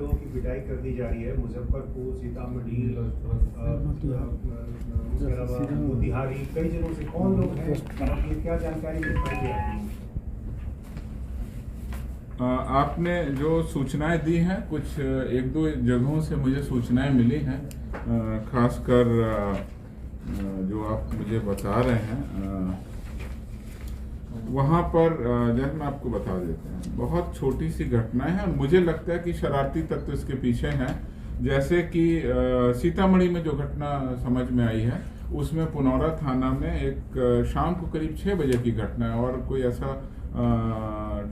लोगों की पिटाई कर दी जा रही है, मुजफ्फरपुर, सीतामढ़ी, मोतिहारी, कई जगहों से कौन लोग हैं और ये क्या जानकारी मिल पाई है आपको? आपने जो सूचनाएं दी हैं, कुछ एक दो जगहों से मुझे सूचनाएं मिली हैं, खासकर जो आप मुझे बता रहे हैं वहाँ पर जैसे मैं आपको बता देते हैं, बहुत छोटी सी घटनाएं हैं और मुझे लगता है कि शरारती तत्व इसके पीछे हैं। जैसे कि सीतामढ़ी में जो घटना समझ में आई है, उसमें पुनौरा थाना में एक शाम को करीब 6 बजे की घटना है और कोई ऐसा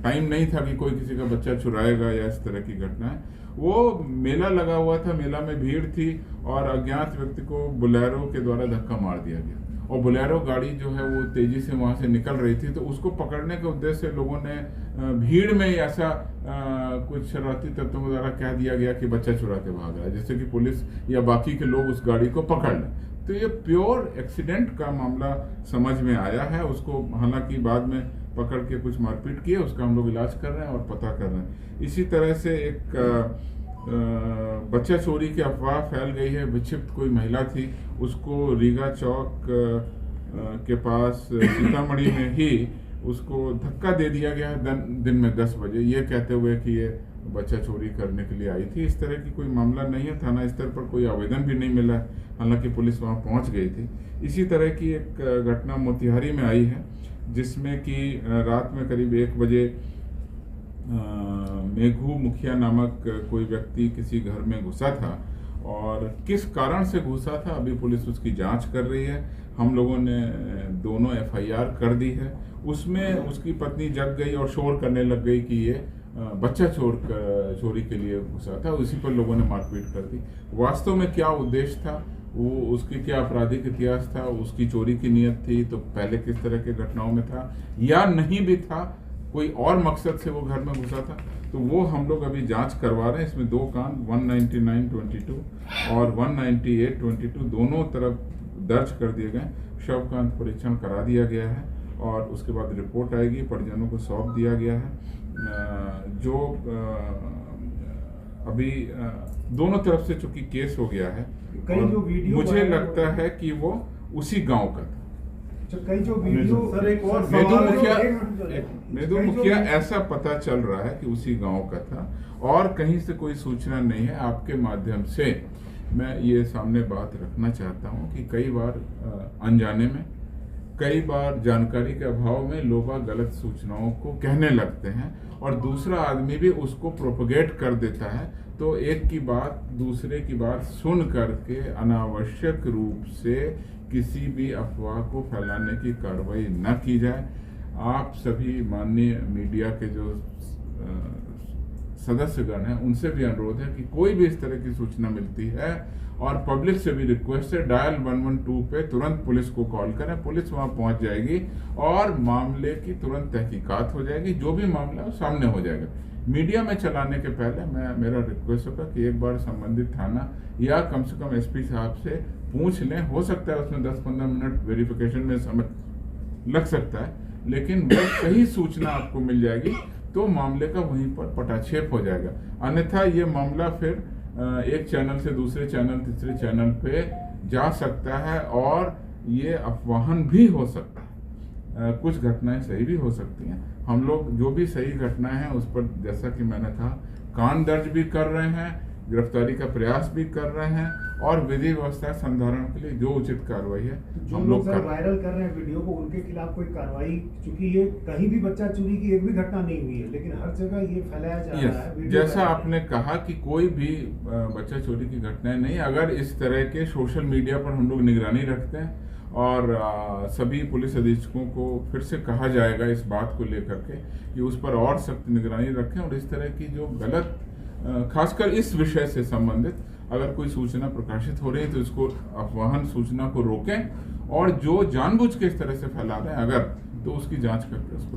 टाइम नहीं था कि कोई किसी का बच्चा चुराएगा या इस तरह की घटना है। वो मेला लगा हुआ था, मेला में भीड़ थी और अज्ञात व्यक्ति को बोलेरो के द्वारा धक्का मार दिया गया और बोलेरो गाड़ी जो है वो तेजी से वहां से निकल रही थी, तो उसको पकड़ने के उद्देश्य से लोगों ने भीड़ में ऐसा कुछ शरारती तत्वों द्वारा कह दिया गया कि बच्चा चुरा के भाग रहा है, जिससे कि पुलिस या बाकी के लोग उस गाड़ी को पकड़ लें। तो ये प्योर एक्सीडेंट का मामला समझ में आया है। उसको हालांकि बाद में पकड़ के कुछ मारपीट किए, उसका हम लोग इलाज कर रहे हैं और पता कर रहे हैं। इसी तरह से एक बच्चा चोरी की अफवाह फैल गई है। विक्षिप्त कोई महिला थी, उसको रीगा चौक के पास सीतामढ़ी में ही उसको धक्का दे दिया गया दिन में 10 बजे, ये कहते हुए कि ये बच्चा चोरी करने के लिए आई थी। इस तरह की कोई मामला नहीं है, थाना स्तर पर कोई आवेदन भी नहीं मिला, हालांकि पुलिस वहां पहुंच गई थी। इसी तरह की एक घटना मोतिहारी में आई है, जिसमें कि रात में करीब 1 बजे मेघू मुखिया नामक कोई व्यक्ति किसी घर में घुसा था और किस कारण से घुसा था अभी पुलिस उसकी जांच कर रही है। हम लोगों ने दोनों FIR कर दी है। उसमें उसकी पत्नी जग गई और शोर करने लग गई कि ये बच्चा चोरी के लिए घुसा था। उसी पर लोगों ने मारपीट कर दी। वास्तव में क्या उद्देश्य था, वो उसकी क्या आपराधिक इतिहास था, उसकी चोरी की नीयत थी तो पहले किस तरह के घटनाओं में था या नहीं भी था, कोई और मकसद से वो घर में घुसा था, तो वो हम लोग अभी जांच करवा रहे हैं। इसमें 2 कांड 199-22 और 198-22 दोनों तरफ दर्ज कर दिए गए। शव का अंत परीक्षण करा दिया गया है और उसके बाद रिपोर्ट आएगी, परिजनों को सौंप दिया गया है। जो अभी दोनों तरफ से चूंकि केस हो गया है, मुझे लगता है कि वो उसी गांव का था। कई जो वीडियो सर, एक और मेदू मुखिया ऐसा पता चल रहा है कि उसी गांव का था और कहीं से कोई सूचना नहीं है। आपके माध्यम से मैं ये सामने बात रखना चाहता हूं कि कई बार अनजाने में, कई बार जानकारी के अभाव में लोग गलत सूचनाओं को कहने लगते हैं और दूसरा आदमी भी उसको प्रोपगेट कर देता है। तो एक की बात दूसरे की बात सुन करके अनावश्यक रूप से किसी भी अफवाह को फैलाने की कार्रवाई न की जाए। आप सभी माननीय मीडिया के जो सदस्यगण हैं, उनसे भी अनुरोध है कि कोई भी इस तरह की सूचना मिलती है और पब्लिक से भी रिक्वेस्ट है, डायल 112 पे तुरंत पुलिस को कॉल करें। पुलिस वहां पहुंच जाएगी और मामले की तुरंत तहकीकात हो जाएगी। जो भी मामला है सामने हो जाएगा। मीडिया में चलाने के पहले मेरा रिक्वेस्ट होगा कि एक बार संबंधित थाना या कम से कम SP साहब से पूछ लें। हो सकता है उसमें 10-15 मिनट वेरिफिकेशन में समय लग सकता है, लेकिन वो सही सूचना आपको मिल जाएगी तो मामले का वहीं पर पटाक्षेप हो जाएगा। अन्यथा ये मामला फिर एक चैनल से दूसरे चैनल, तीसरे चैनल पे जा सकता है और ये अफवाहन भी हो सकता है। कुछ घटनाएं सही भी हो सकती हैं। हम लोग जो भी सही घटनाएं हैं उस पर, जैसा कि मैंने कहा, कांड दर्ज भी कर रहे हैं, गिरफ्तारी का प्रयास भी कर रहे हैं और विधि व्यवस्था संधारण के लिए जो उचित कार्रवाई है हम लोग वायरल कर रहे हैं वीडियो को, उनके खिलाफ कोई कार्रवाई, क्योंकि ये कहीं भी बच्चा चोरी की एक भी घटना नहीं हुई है, लेकिन हर जगह ये फैलाया जा रहा है। जैसा आपने कहा कि कोई भी बच्चा चोरी की घटनाएं नहीं, अगर इस तरह के सोशल मीडिया पर हम लोग निगरानी रखते हैं और सभी पुलिस अधीक्षकों को फिर से कहा जाएगा इस बात को लेकर के कि उस पर और सख्त निगरानी रखें और इस तरह की जो गलत, खासकर इस विषय से संबंधित अगर कोई सूचना प्रकाशित हो रही है तो इसको अफवाहन सूचना को रोकें और जो जानबूझ के इस तरह से फैला रहे हैं अगर, तो उसकी जांच करके उसको